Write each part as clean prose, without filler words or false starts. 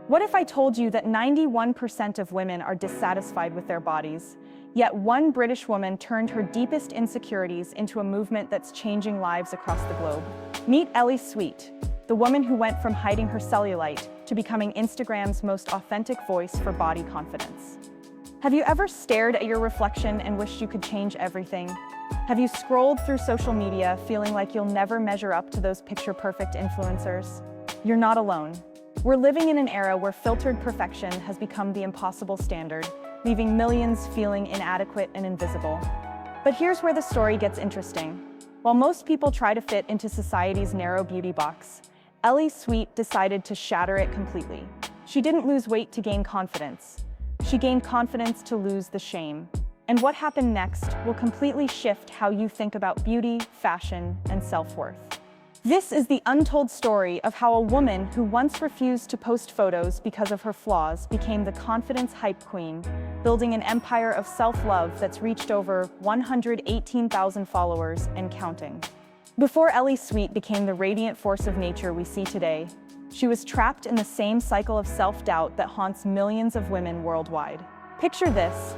What if I told you that 91% of women are dissatisfied with their bodies, yet one British woman turned her deepest insecurities into a movement that's changing lives across the globe? Meet Ellie Sweet, the woman who went from hiding her cellulite to becoming Instagram's most authentic voice for body confidence. Have you ever stared at your reflection and wished you could change everything? Have you scrolled through social media feeling like you'll never measure up to those picture-perfect influencers? You're not alone. We're living in an era where filtered perfection has become the impossible standard, leaving millions feeling inadequate and invisible. But here's where the story gets interesting. While most people try to fit into society's narrow beauty box, Ellie Sweet decided to shatter it completely. She didn't lose weight to gain confidence. She gained confidence to lose the shame. And what happened next will completely shift how you think about beauty, fashion, and self-worth. This is the untold story of how a woman who once refused to post photos because of her flaws became the confidence hype queen, building an empire of self-love that's reached over 118,000 followers and counting. Before Ellie Sweet became the radiant force of nature we see today, she was trapped in the same cycle of self-doubt that haunts millions of women worldwide. Picture this: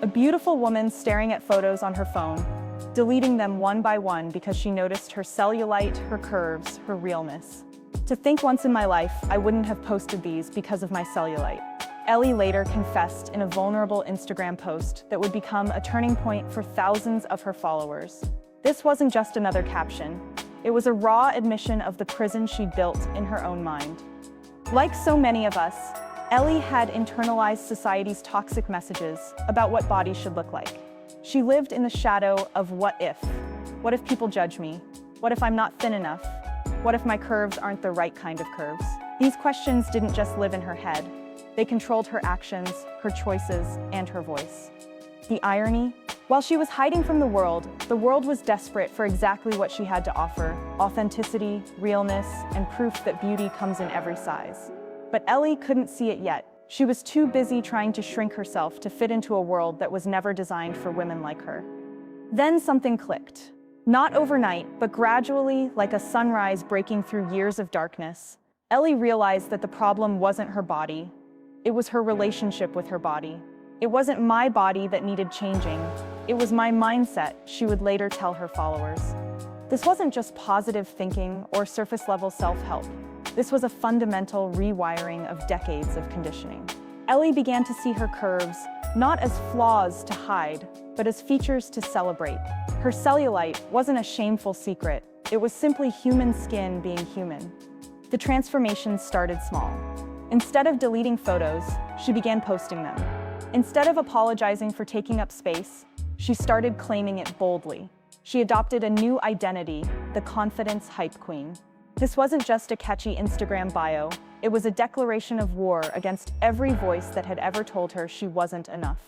a beautiful woman staring at photos on her phone, deleting them one by one because she noticed her cellulite, her curves, her realness. To think once in my life, I wouldn't have posted these because of my cellulite. Ellie later confessed in a vulnerable Instagram post that would become a turning point for thousands of her followers. This wasn't just another caption. It was a raw admission of the prison she'd built in her own mind. Like so many of us, Ellie had internalized society's toxic messages about what bodies should look like. She lived in the shadow of what if. What if people judge me? What if I'm not thin enough? What if my curves aren't the right kind of curves? These questions didn't just live in her head. They controlled her actions, her choices, and her voice. The irony? While she was hiding from the world was desperate for exactly what she had to offer: authenticity, realness, and proof that beauty comes in every size. But Ellie couldn't see it yet. She was too busy trying to shrink herself to fit into a world that was never designed for women like her. Then something clicked. Not overnight, but gradually, like a sunrise breaking through years of darkness, Ellie realized that the problem wasn't her body. It was her relationship with her body. It wasn't my body that needed changing. It was my mindset, she would later tell her followers. This wasn't just positive thinking or surface-level self-help. This was a fundamental rewiring of decades of conditioning. Ellie began to see her curves not as flaws to hide, but as features to celebrate. Her cellulite wasn't a shameful secret. It was simply human skin being human. The transformation started small. Instead of deleting photos, she began posting them. Instead of apologizing for taking up space, she started claiming it boldly. She adopted a new identity, the confidence hype queen. This wasn't just a catchy Instagram bio. It was a declaration of war against every voice that had ever told her she wasn't enough.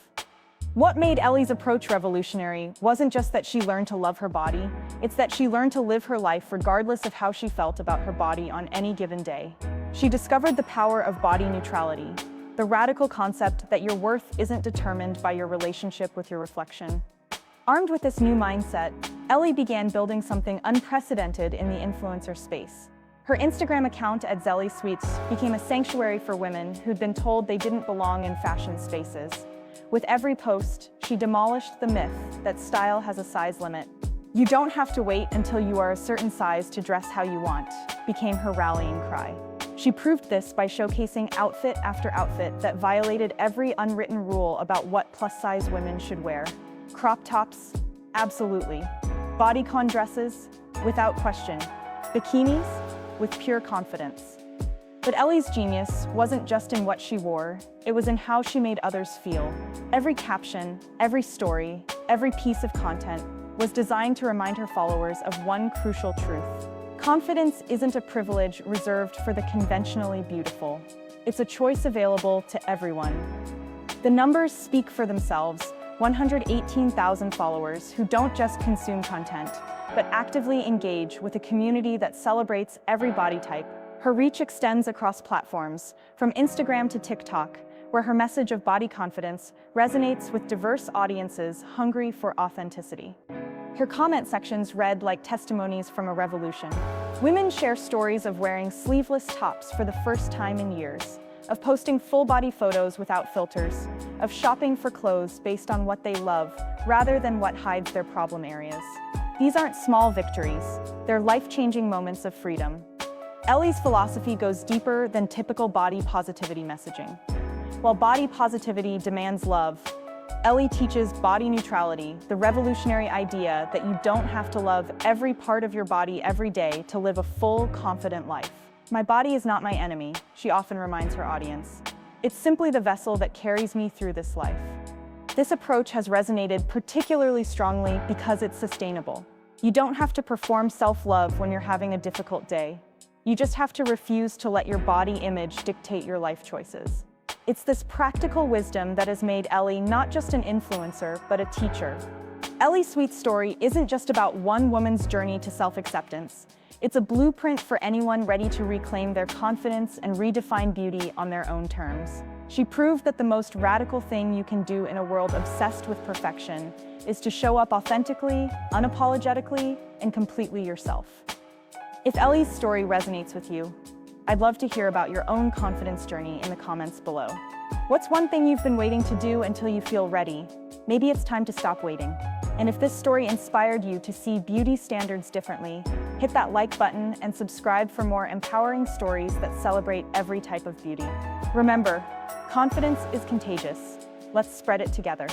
What made Ellie's approach revolutionary wasn't just that she learned to love her body, it's that she learned to live her life regardless of how she felt about her body on any given day. She discovered the power of body neutrality, the radical concept that your worth isn't determined by your relationship with your reflection. Armed with this new mindset, Ellie began building something unprecedented in the influencer space. Her Instagram account at Ellie Sweet became a sanctuary for women who'd been told they didn't belong in fashion spaces. With every post, she demolished the myth that style has a size limit. "You don't have to wait until you are a certain size to dress how you want," became her rallying cry. She proved this by showcasing outfit after outfit that violated every unwritten rule about what plus-size women should wear. Crop tops? Absolutely. Bodycon dresses? Without question. Bikinis? With pure confidence. But Ellie's genius wasn't just in what she wore, it was in how she made others feel. Every caption, every story, every piece of content was designed to remind her followers of one crucial truth. Confidence isn't a privilege reserved for the conventionally beautiful. It's a choice available to everyone. The numbers speak for themselves: 118,000 followers who don't just consume content, but actively engage with a community that celebrates every body type. Her reach extends across platforms, from Instagram to TikTok, where her message of body confidence resonates with diverse audiences hungry for authenticity. Her comment sections read like testimonies from a revolution. Women share stories of wearing sleeveless tops for the first time in years, of posting full-body photos without filters, of shopping for clothes based on what they love rather than what hides their problem areas. These aren't small victories, they're life-changing moments of freedom. Ellie's philosophy goes deeper than typical body positivity messaging. While body positivity demands love, Ellie teaches body neutrality, the revolutionary idea that you don't have to love every part of your body every day to live a full, confident life. My body is not my enemy, she often reminds her audience. It's simply the vessel that carries me through this life. This approach has resonated particularly strongly because it's sustainable. You don't have to perform self-love when you're having a difficult day. You just have to refuse to let your body image dictate your life choices. It's this practical wisdom that has made Ellie not just an influencer, but a teacher. Ellie Sweet's story isn't just about one woman's journey to self-acceptance. It's a blueprint for anyone ready to reclaim their confidence and redefine beauty on their own terms. She proved that the most radical thing you can do in a world obsessed with perfection is to show up authentically, unapologetically, and completely yourself. If Ellie's story resonates with you, I'd love to hear about your own confidence journey in the comments below. What's one thing you've been waiting to do until you feel ready? Maybe it's time to stop waiting. And if this story inspired you to see beauty standards differently, hit that like button and subscribe for more empowering stories that celebrate every type of beauty. Remember, confidence is contagious. Let's spread it together.